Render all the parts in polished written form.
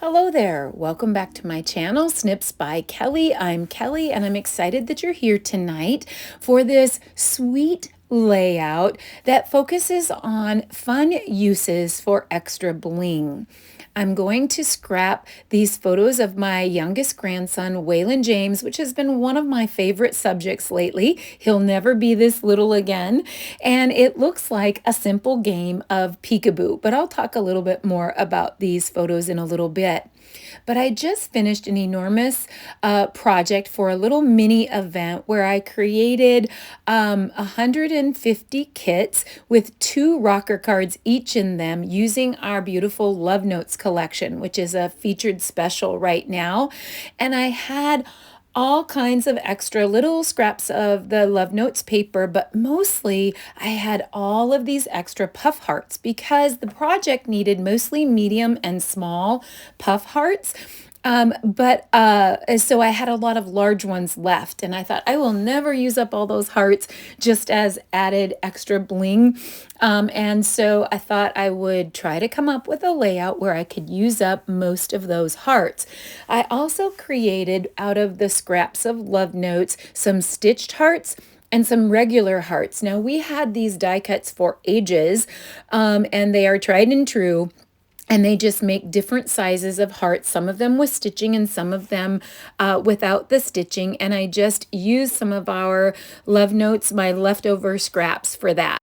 Hello there. Welcome back to my channel, Snips by Kelly. I'm Kelly and I'm excited that you're here tonight for this sweet layout that focuses on fun uses for extra bling. I'm going to scrap these photos of my youngest grandson, Waylon James, which has been one of my favorite subjects lately. He'll never be this little again. And it looks like a simple game of peekaboo, but I'll talk a little bit more about these photos in a little bit. But I just finished an enormous project for a little mini event where I created 150 kits with 2 rocker cards each in them using our beautiful Love Notes collection, which is a featured special right now. And I had all kinds of extra little scraps of the Love Notes paper, but mostly I had all of these extra puff hearts because the project needed mostly medium and small puff hearts. So I had a lot of large ones left, and I thought I will never use up all those hearts just as added extra bling. And so I thought I would try to come up with a layout where I could use up most of those hearts. I also created out of the scraps of Love Notes some stitched hearts and some regular hearts. Now we had these die cuts for ages, and they are tried and true. And they just make different sizes of hearts, some of them with stitching and some of them without the stitching. And I just used some of our Love Notes, my leftover scraps for that.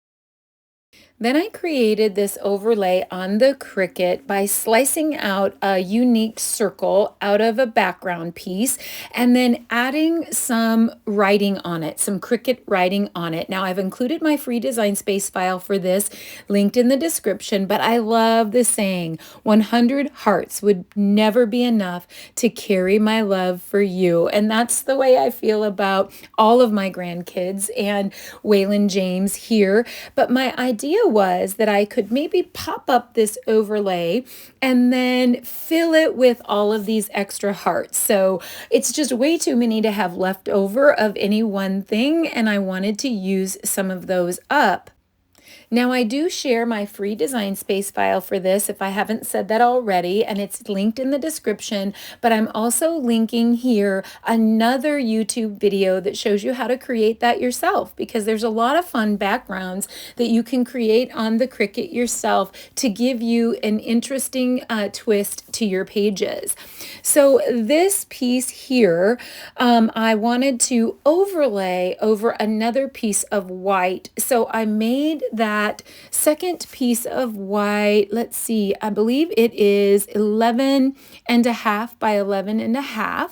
Then I created this overlay on the Cricut by slicing out a unique circle out of a background piece and then adding some writing on it, some Cricut writing on it. Now I've included my free design space file for this linked in the description, but I love the saying, 100 hearts would never be enough to carry my love for you. And that's the way I feel about all of my grandkids and Waylon James here. But my idea was that I could maybe pop up this overlay and then fill it with all of these extra hearts. So it's just way too many to have left over of any one thing, and I wanted to use some of those up. Now I do share my free design space file for this if I haven't said that already, and it's linked in the description, but I'm also linking here another YouTube video that shows you how to create that yourself, because there's a lot of fun backgrounds that you can create on the Cricut yourself to give you an interesting twist to your pages. So this piece here, I wanted to overlay over another piece of white. So I made that second piece of white, let's see, I believe it is 11.5 by 11.5.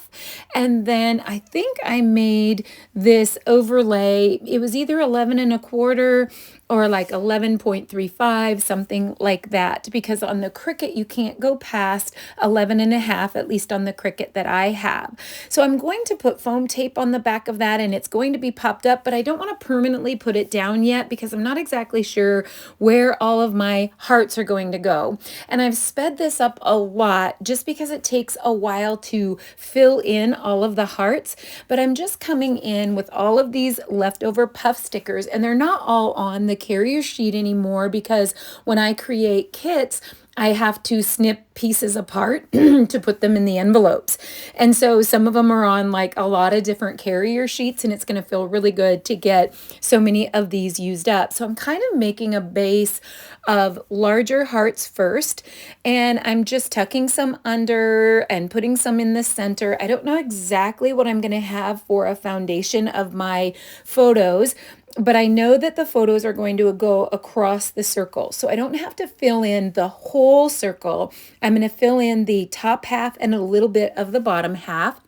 And then I think I made this overlay, it was either 11.25 or like 11.35, something like that, because on the Cricut you can't go past 11.5, at least on the Cricut that I have. So I'm going to put foam tape on the back of that, and it's going to be popped up, but I don't want to permanently put it down yet because I'm not exactly sure where all of my hearts are going to go. And I've sped this up a lot just because it takes a while to fill in all of the hearts, but I'm just coming in with all of these leftover puff stickers, and they're not all on the carrier sheet anymore because when I create kits, I have to snip pieces apart to put them in the envelopes. And so some of them are on like a lot of different carrier sheets, and it's going to feel really good to get so many of these used up. So I'm kind of making a base of larger hearts first, and I'm just tucking some under and putting some in the center. I don't know exactly what I'm going to have for a foundation of my photos, but I know that the photos are going to go across the circle. So I don't have to fill in the whole circle. I'm going to fill in the top half and a little bit of the bottom half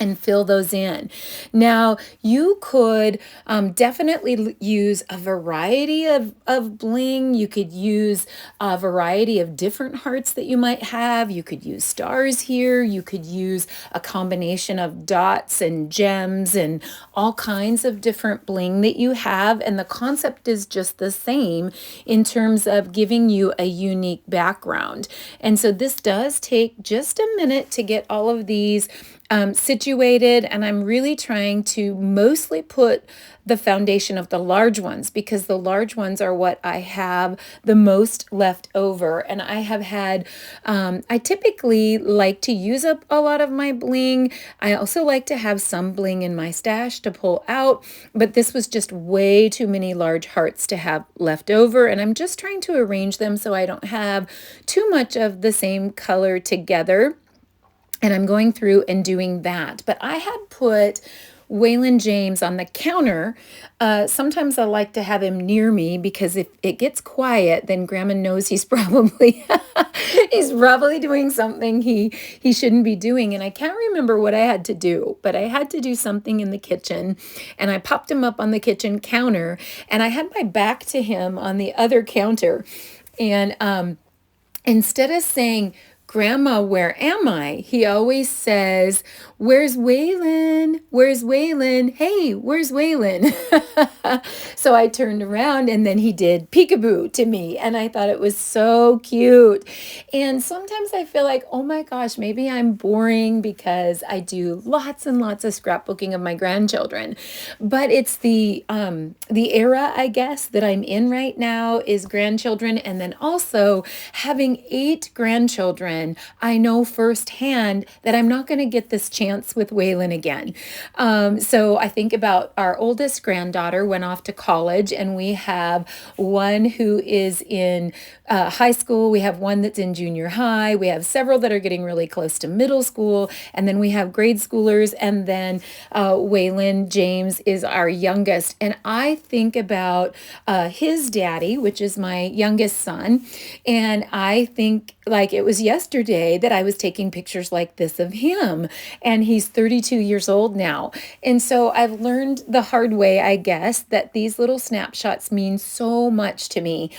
and fill those in. Now, you could definitely use a variety of bling. You could use a variety of different hearts that you might have. You could use stars here. You could use a combination of dots and gems and all kinds of different bling that you have. And the concept is just the same in terms of giving you a unique background. And so this does take just a minute to get all of these situated, and I'm really trying to mostly put the foundation of the large ones because the large ones are what I have the most left over. And I have had, I typically like to use up a lot of my bling. I also like to have some bling in my stash to pull out, but this was just way too many large hearts to have left over. And I'm just trying to arrange them so I don't have too much of the same color together. And I'm going through and doing that. But I had put Waylon James on the counter. Sometimes I like to have him near me because if it gets quiet, then Grandma knows he's probably he's probably doing something he shouldn't be doing. And I can't remember what I had to do, but I had to do something in the kitchen, and I popped him up on the kitchen counter, and I had my back to him on the other counter, and instead of saying, Grandma, where am I? He always says, where's Waylon? Where's Waylon? Hey, where's Waylon? So I turned around and then he did peekaboo to me. And I thought it was so cute. And sometimes I feel like, oh my gosh, maybe I'm boring because I do lots and lots of scrapbooking of my grandchildren. But it's the era, I guess, that I'm in right now is grandchildren. And then also having 8 grandchildren, I know firsthand that I'm not going to get this chance with Waylon again. So I think about our oldest granddaughter went off to college, and we have one who is in high school. We have one that's in junior high. We have several that are getting really close to middle school. And then we have grade schoolers. And then Waylon James is our youngest. And I think about his daddy, which is my youngest son. And I think like it was yesterday that I was taking pictures like this of him, and he's 32 years old now. And so I've learned the hard way, I guess, that these little snapshots mean so much to me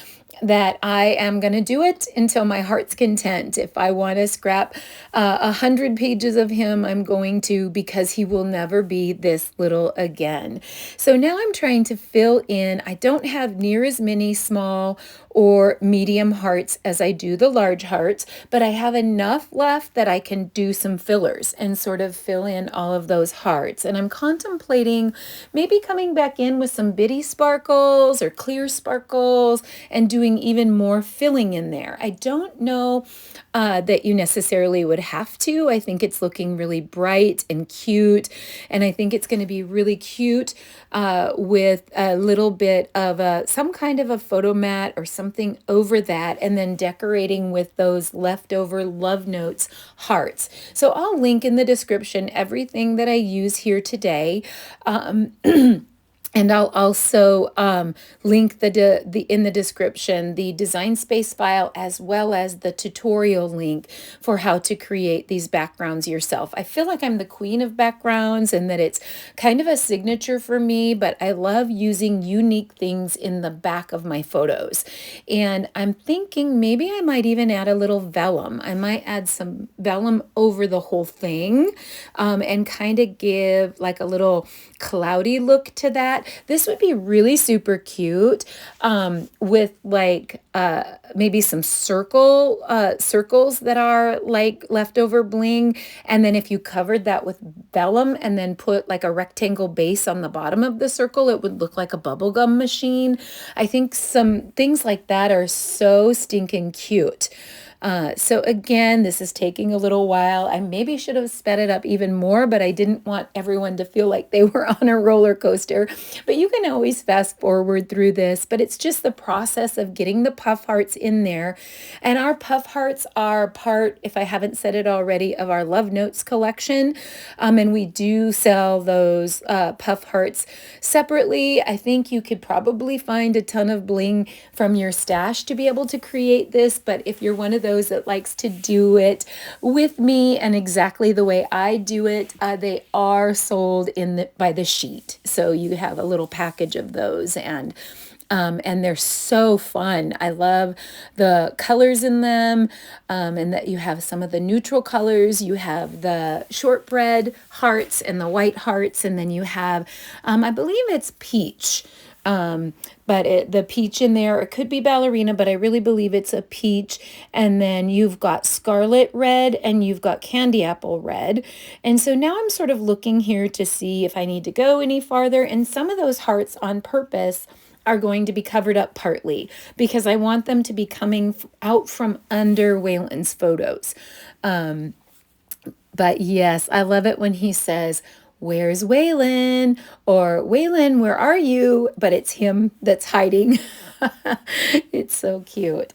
that I am going to do it until my heart's content. If I want to scrap 100 pages of him, I'm going to, because he will never be this little again. So now I'm trying to fill in. I don't have near as many small or medium hearts as I do the large hearts, but I have enough left that I can do some fillers and sort of fill in all of those hearts. And I'm contemplating maybe coming back in with some bitty sparkles or clear sparkles and doing even more filling in there. I don't know that you necessarily would have to. I think it's looking really bright and cute, and I think it's going to be really cute with a little bit of some kind of a photo mat or something over that, and then decorating with those leftover love notes hearts. So I'll link in the description everything that I use here today. And I'll also link in the description the design space file as well as the tutorial link for how to create these backgrounds yourself. I feel like I'm the queen of backgrounds and that it's kind of a signature for me, but I love using unique things in the back of my photos. And I'm thinking maybe I might even add a little vellum. I might add some vellum over the whole thing and kind of give like a little cloudy look to that. This would be really super cute with like maybe some circles that are like leftover bling. And then if you covered that with vellum and then put like a rectangle base on the bottom of the circle, it would look like a bubblegum machine. I think some things like that are so stinking cute. So again, this is taking a little while. I maybe should have sped it up even more, but I didn't want everyone to feel like they were on a roller coaster. But you can always fast forward through this, but it's just the process of getting the puff hearts in there. And our puff hearts are part, if I haven't said it already, of our Love Notes collection. And we do sell those puff hearts separately. I think you could probably find a ton of bling from your stash to be able to create this, but if you're one of those that likes to do it with me and exactly the way I do it, they are sold by the sheet. So you have a little package of those, and they're so fun. I love the colors in them, and that you have some of the neutral colors. You have the shortbread hearts and the white hearts, and then you have, I believe it's peach. But the peach in there, it could be ballerina, but I really believe it's a peach. And then you've got scarlet red and you've got candy apple red. And so now I'm sort of looking here to see if I need to go any farther. And some of those hearts on purpose are going to be covered up partly because I want them to be coming out from under Waylon's photos. But yes, I love it when he says, "Where's Waylon?" Or "Waylon, where are you?" But it's him that's hiding. It's so cute.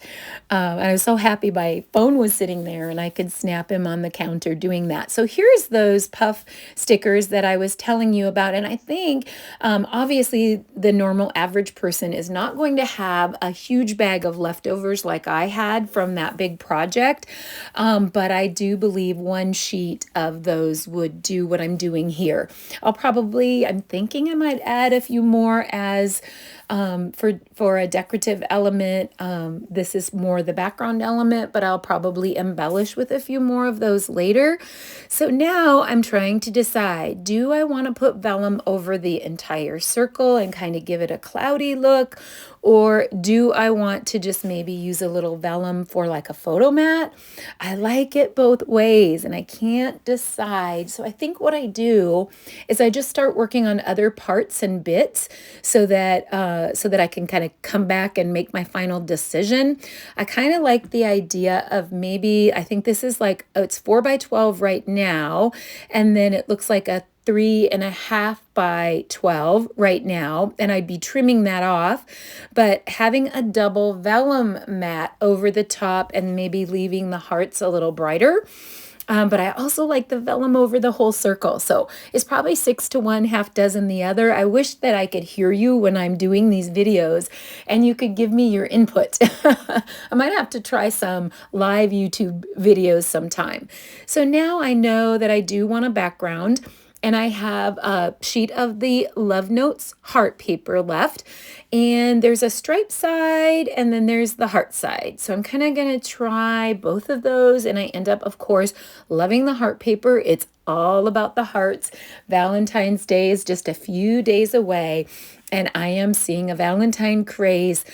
I was so happy my phone was sitting there and I could snap him on the counter doing that. So here's those puff stickers that I was telling you about. And I think obviously the normal average person is not going to have a huge bag of leftovers like I had from that big project. But I do believe one sheet of those would do what I'm doing here. I'm thinking I might add a few more as for a decorative element. This is more the background element, but I'll probably embellish with a few more of those later. So now I'm trying to decide, do I want to put vellum over the entire circle and kind of give it a cloudy look? Or do I want to just maybe use a little vellum for like a photo mat? I like it both ways and I can't decide. So I think what I do is I just start working on other parts and bits so that I can kind of come back and make my final decision. I kind of like the idea of maybe, I think this is like, oh, it's 4 by 12 right now. And then it looks like a 3.5 by 12 right now, and I'd be trimming that off, but having a double vellum mat over the top and maybe leaving the hearts a little brighter. But I also like the vellum over the whole circle. So it's probably 6 to 1, half dozen the other. I wish that I could hear you when I'm doing these videos and you could give me your input. I might have to try some live YouTube videos sometime. So now I know that I do want a background. And I have a sheet of the Love Notes heart paper left. And there's a stripe side and then there's the heart side. So I'm kind of going to try both of those. And I end up, of course, loving the heart paper. It's all about the hearts. Valentine's Day is just a few days away. And I am seeing a Valentine craze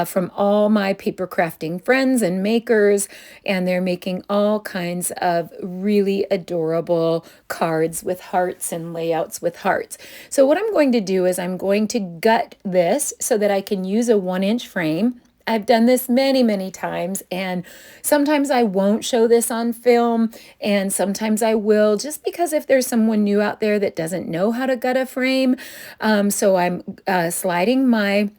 from all my paper crafting friends and makers. And they're making all kinds of really adorable cards with hearts and layouts with hearts. So what I'm going to do is I'm going to gut this so that I can use a 1-inch frame. I've done this many, many times, and sometimes I won't show this on film, and sometimes I will, just because if there's someone new out there that doesn't know how to gut a frame. So I'm sliding my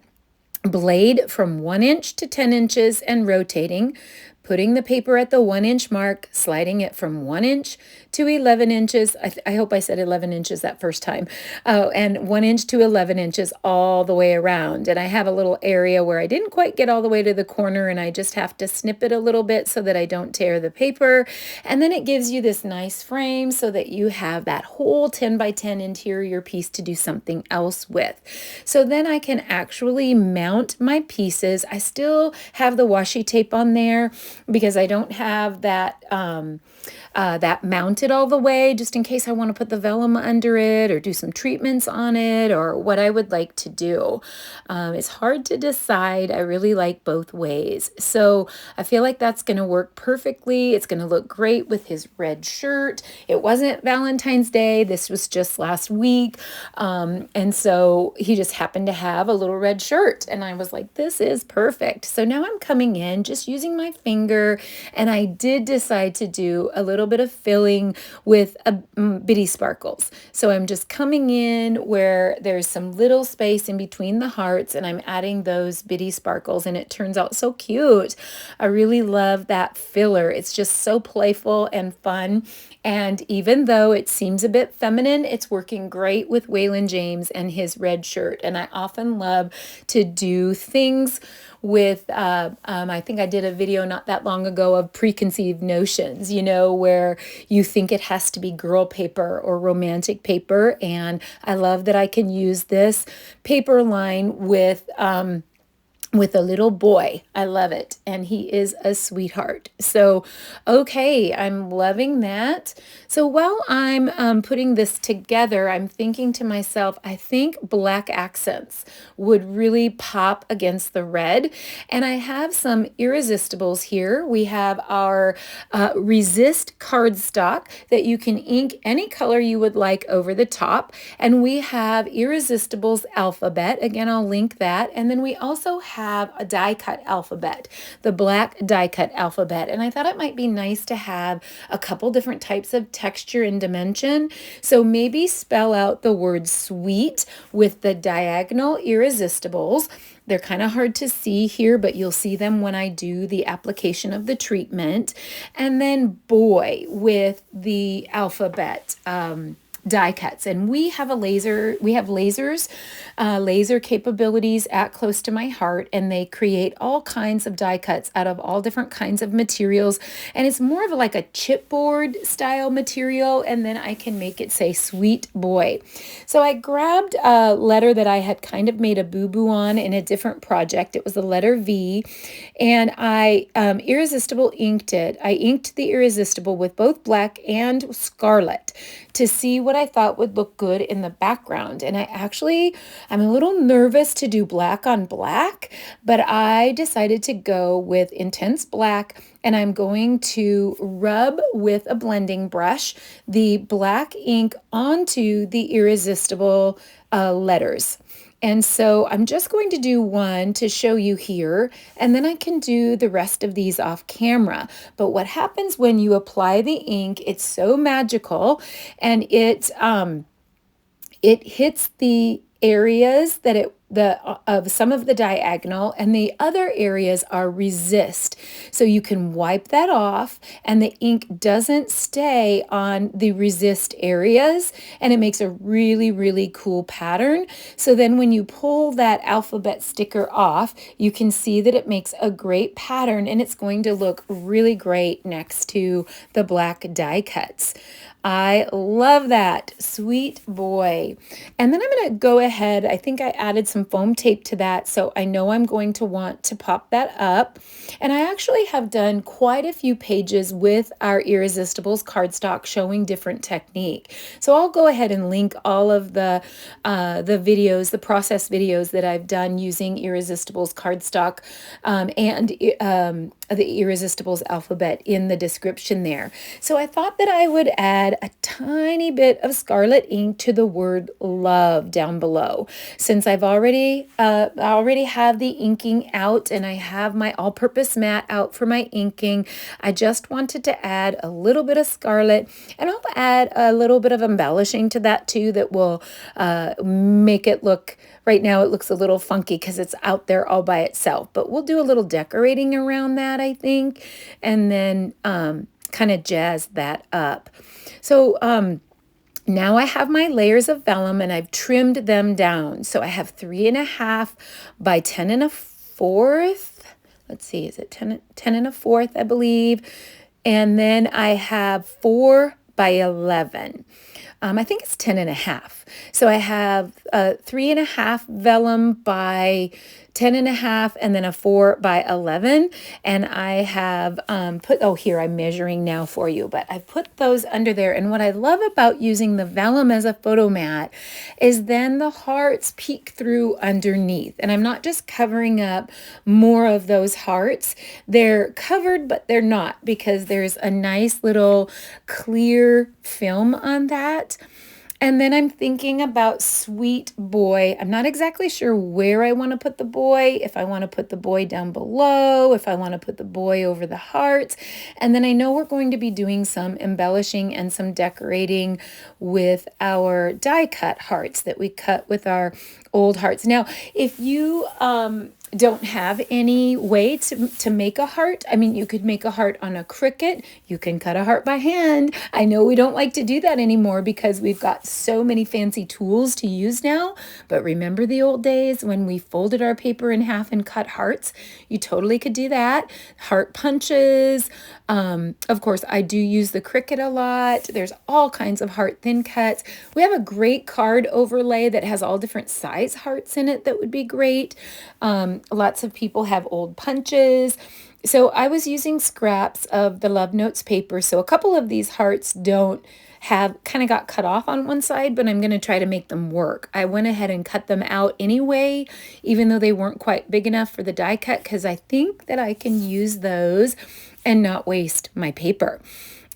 blade from 1 inch to 10 inches and rotating, putting the paper at the 1-inch mark, sliding it from 1 inch to 11 inches. I hope I said 11 inches that first time. And 1 inch to 11 inches all the way around. And I have a little area where I didn't quite get all the way to the corner and I just have to snip it a little bit so that I don't tear the paper. And then it gives you this nice frame so that you have that whole 10 by 10 interior piece to do something else with. So then I can actually mount my pieces. I still have the washi tape on there because I don't have that that mounted all the way, just in case I want to put the vellum under it or do some treatments on it or what I would like to do. It's hard to decide. I really like both ways. So I feel like that's going to work perfectly. It's going to look great with his red shirt. It wasn't Valentine's Day. This was just last week. And so he just happened to have a little red shirt. And I was like, this is perfect. So now I'm coming in just using my finger. And I did decide to do a little bit of filling with bitty sparkles. So I'm just coming in where there's some little space in between the hearts and I'm adding those bitty sparkles and it turns out so cute. I really love that filler. It's just so playful and fun. And even though it seems a bit feminine, it's working great with Waylon James and his red shirt. And I often love to do things with, I think I did a video not that long ago of preconceived notions, you know, where you think it has to be girl paper or romantic paper. And I love that I can use this paper line with with a little boy. I love it. And he is a sweetheart. So, okay, I'm loving that. So while I'm putting this together, I'm thinking to myself, I think black accents would really pop against the red. And I have some irresistibles here. We have our resist cardstock that you can ink any color you would like over the top. And we have Irresistibles alphabet. Again, I'll link that. And then we also have a die cut alphabet, the black die cut alphabet. And I thought it might be nice to have a couple different types of texture and dimension. So maybe spell out the word sweet with the diagonal irresistibles. They're kind of hard to see here, but you'll see them when I do the application of the treatment. And then boy with the alphabet die cuts. And we have lasers, laser capabilities at Close to My Heart, and they create all kinds of die cuts out of all different kinds of materials. And it's more of like a chipboard style material, and then I can make it say sweet boy. So I grabbed a letter that I had kind of made a boo-boo on in a different project. It was the letter V, and I irresistible inked it. I inked the irresistible with both black and scarlet to see what I thought would look good in the background. And I'm a little nervous to do black on black, but I decided to go with intense black, and I'm going to rub with a blending brush the black ink onto the irresistible letters. And so I'm just going to do one to show you here, and then I can do the rest of these off camera. But what happens when you apply the ink, it's so magical, and it hits the areas that of some of the diagonal, and the other areas are resist. So you can wipe that off, and the ink doesn't stay on the resist areas, and it makes a really, really cool pattern. So then when you pull that alphabet sticker off, you can see that it makes a great pattern, and it's going to look really great next to the black die cuts. I love that. Sweet boy. And then I'm going to go ahead. I think I added some foam tape to that, so I know I'm going to want to pop that up. And I actually have done quite a few pages with our Irresistibles cardstock showing different technique. So I'll go ahead and link all of the videos, the process videos that I've done using Irresistibles cardstock and the Irresistibles alphabet in the description there. So I thought that I would add a tiny bit of scarlet ink to the word love down below. Since I already have the inking out, and I have my all-purpose mat out for my inking, I just wanted to add a little bit of scarlet, and I'll add a little bit of embellishing to that too that will make it look. Right now it looks a little funky because it's out there all by itself, but we'll do a little decorating around that, I think, and then kind of jazz that up. So now I have my layers of vellum, and I've trimmed them down. So I have 3.5 by 10 1/4. Let's see, is it 10 1/4, I believe. And then I have 4 by 11. I think it's 10 1/2. So I have 3.5 vellum by 10 1/2, and then a 4 by 11. And I have here I'm measuring now for you, but I put those under there. And what I love about using the vellum as a photo mat is then the hearts peek through underneath. And I'm not just covering up more of those hearts. They're covered, but they're not, because there's a nice little clear film on that. And then I'm thinking about sweet boy. I'm not exactly sure where I want to put the boy, if I want to put the boy down below, if I want to put the boy over the hearts. And then I know we're going to be doing some embellishing and some decorating with our die cut hearts that we cut with our old hearts. Now, if you don't have any way to make a heart, I mean, you could make a heart on a Cricut. You can cut a heart by hand. I know we don't like to do that anymore because we've got so many fancy tools to use now. But remember the old days when we folded our paper in half and cut hearts? You totally could do that. Heart punches, Of course, I do use the Cricut a lot. There's all kinds of heart thin cuts. We have a great card overlay that has all different size hearts in it that would be great. Lots of people have old punches. So I was using scraps of the Love Notes paper. So a couple of these hearts don't have kind of got cut off on one side, but I'm going to try to make them work. I went ahead and cut them out anyway, even though they weren't quite big enough for the die cut, because I think that I can use those and not waste my paper.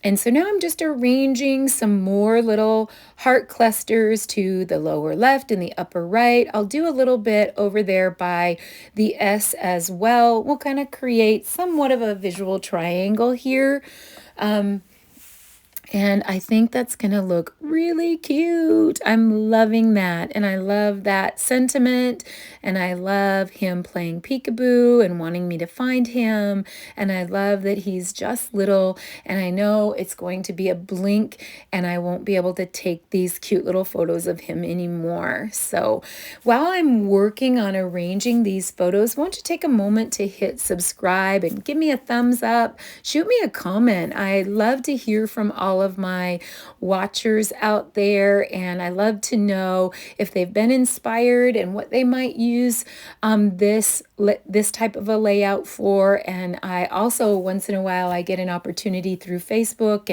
And so now I'm just arranging some more little heart clusters to the lower left and the upper right. I'll do a little bit over there by the S as well. We'll kind of create somewhat of a visual triangle here. And I think that's going to look really cute. I'm loving that. And I love that sentiment. And I love him playing peekaboo and wanting me to find him. And I love that he's just little. And I know it's going to be a blink and I won't be able to take these cute little photos of him anymore. So while I'm working on arranging these photos, won't you take a moment to hit subscribe and give me a thumbs up? Shoot me a comment. I love to hear from all of my watchers out there, and I love to know if they've been inspired and what they might use this type of a layout for. And I also, once in a while, I get an opportunity through Facebook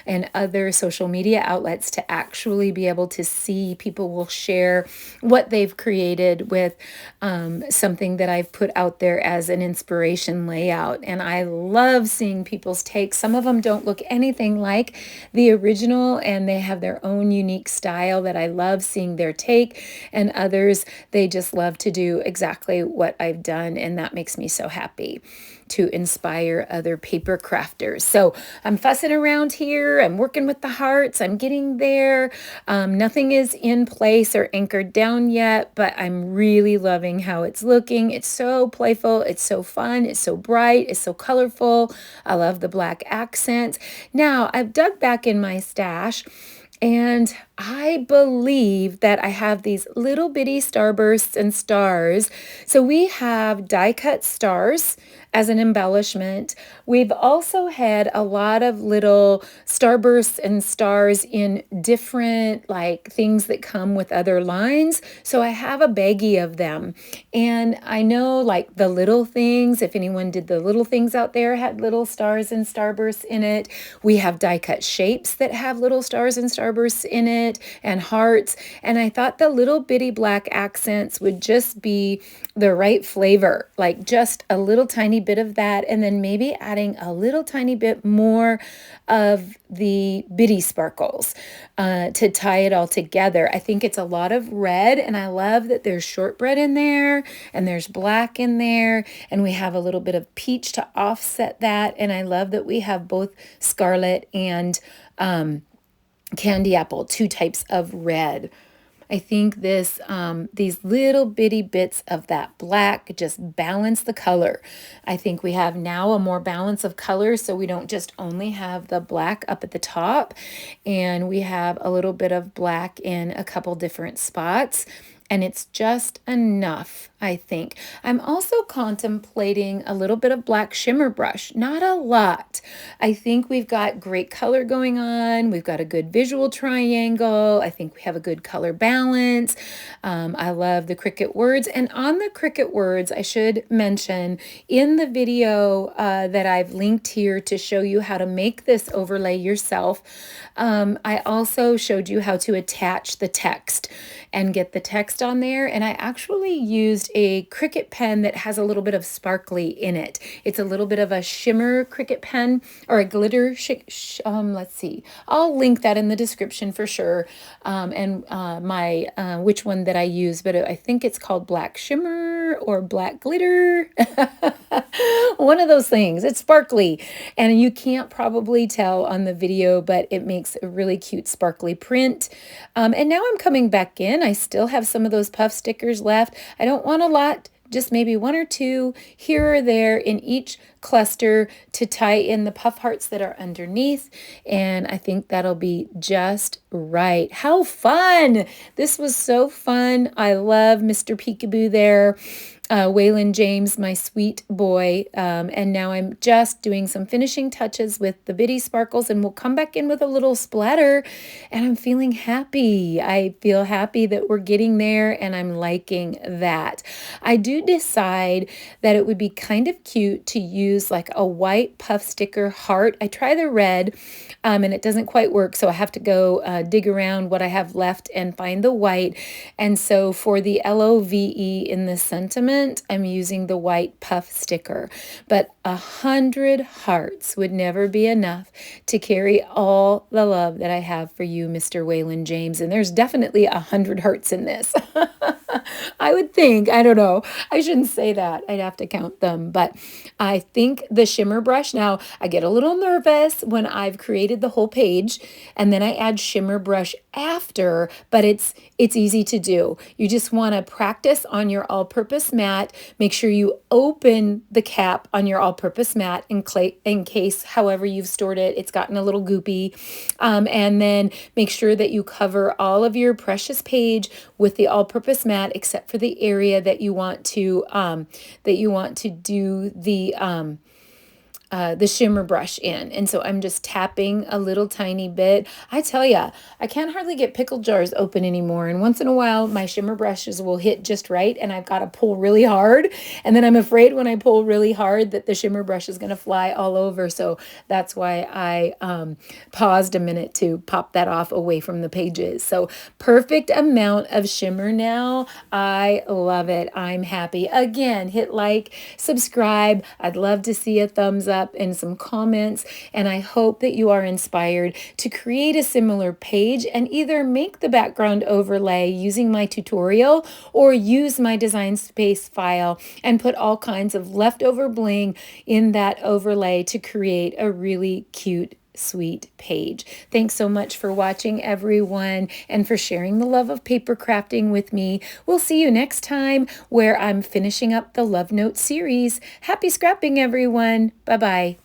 and other social media outlets to actually be able to see people will share what they've created with something that I've put out there as an inspiration layout. And I love seeing people's takes. Some of them don't look anything like the original, and they have their own unique style that I love seeing their take. And others, they just love to do exactly what I've done, and that makes me so happy to inspire other paper crafters. So I'm fussing around here. I'm working with the hearts. I'm getting there. Nothing is in place or anchored down yet, but I'm really loving how it's looking. It's so playful. It's so fun. It's so bright. It's so colorful. I love the black accents. Now I've dug back in my stash, and I believe that I have these little bitty starbursts and stars. So we have die cut stars as an embellishment. We've also had a lot of little starbursts and stars in different like things that come with other lines. So I have a baggie of them. And I know like the little things, if anyone did the little things out there, had little stars and starbursts in it. We have die cut shapes that have little stars and starbursts in it and hearts. And I thought the little bitty black accents would just be the right flavor, like just a little tiny bit of that, and then maybe adding a little tiny bit more of the bitty sparkles to tie it all together. I think it's a lot of red, and I love that there's shortbread in there and there's black in there, and we have a little bit of peach to offset that. And I love that we have both scarlet and candy apple, two types of red. I think these little bitty bits of that black just balance the color. I think we have now a more balance of color, so we don't just only have the black up at the top, and we have a little bit of black in a couple different spots. And it's just enough, I think. I'm also contemplating a little bit of black shimmer brush, not a lot. I think we've got great color going on. We've got a good visual triangle. I think we have a good color balance. I love the Cricut words. And on the Cricut words, I should mention in the video that I've linked here to show you how to make this overlay yourself, I also showed you how to attach the text and get the text on there. And I actually used a Cricut pen that has a little bit of sparkly in it. It's a little bit of a shimmer Cricut pen, or a glitter, let's see. I'll link that in the description for sure. And which one that I use, but I think it's called Black Shimmer or Black Glitter. One of those things. It's sparkly, and you can't probably tell on the video, but it makes a really cute sparkly print. And now I'm coming back in. I still have some of those puff stickers left. I don't want a lot, just maybe one or two here or there in each cluster to tie in the puff hearts that are underneath. And I think that'll be just right. How fun! This was so fun. I love Mr. Peekaboo there. Waylon James, my sweet boy. And now I'm just doing some finishing touches with the Bitty Sparkles, and we'll come back in with a little splatter. And I'm feeling happy. I feel happy that we're getting there, and I'm liking that. I do decide that it would be kind of cute to use like a white puff sticker heart. I try the red, and it doesn't quite work, so I have to go dig around what I have left and find the white. And so for the LOVE in the sentiment, I'm using the white puff sticker. But 100 hearts would never be enough to carry all the love that I have for you, Mr. Waylon James. And there's definitely 100 hearts in this. I would think, I don't know. I shouldn't say that. I'd have to count them. But I think the shimmer brush, now I get a little nervous when I've created the whole page and then I add shimmer brush after, but it's easy to do. You just want to practice on your all-purpose mat. Make sure you open the cap on your all-purpose mat in case, however you've stored it, it's gotten a little goopy. And then make sure that you cover all of your precious page with the all-purpose mat, except for the area that you want to do the shimmer brush in. And so I'm just tapping a little tiny bit. I tell ya, I can't hardly get pickle jars open anymore. And once in a while, my shimmer brushes will hit just right, and I've got to pull really hard. And then I'm afraid when I pull really hard that the shimmer brush is going to fly all over. So that's why I paused a minute to pop that off away from the pages. So perfect amount of shimmer now. I love it. I'm happy. Again, hit like, subscribe. I'd love to see a thumbs up and some comments, and I hope that you are inspired to create a similar page and either make the background overlay using my tutorial or use my design space file and put all kinds of leftover bling in that overlay to create a really cute, sweet page. Thanks so much for watching, everyone, and for sharing the love of paper crafting with me. We'll see you next time where I'm finishing up the Love Note series. Happy scrapping, everyone. Bye-bye.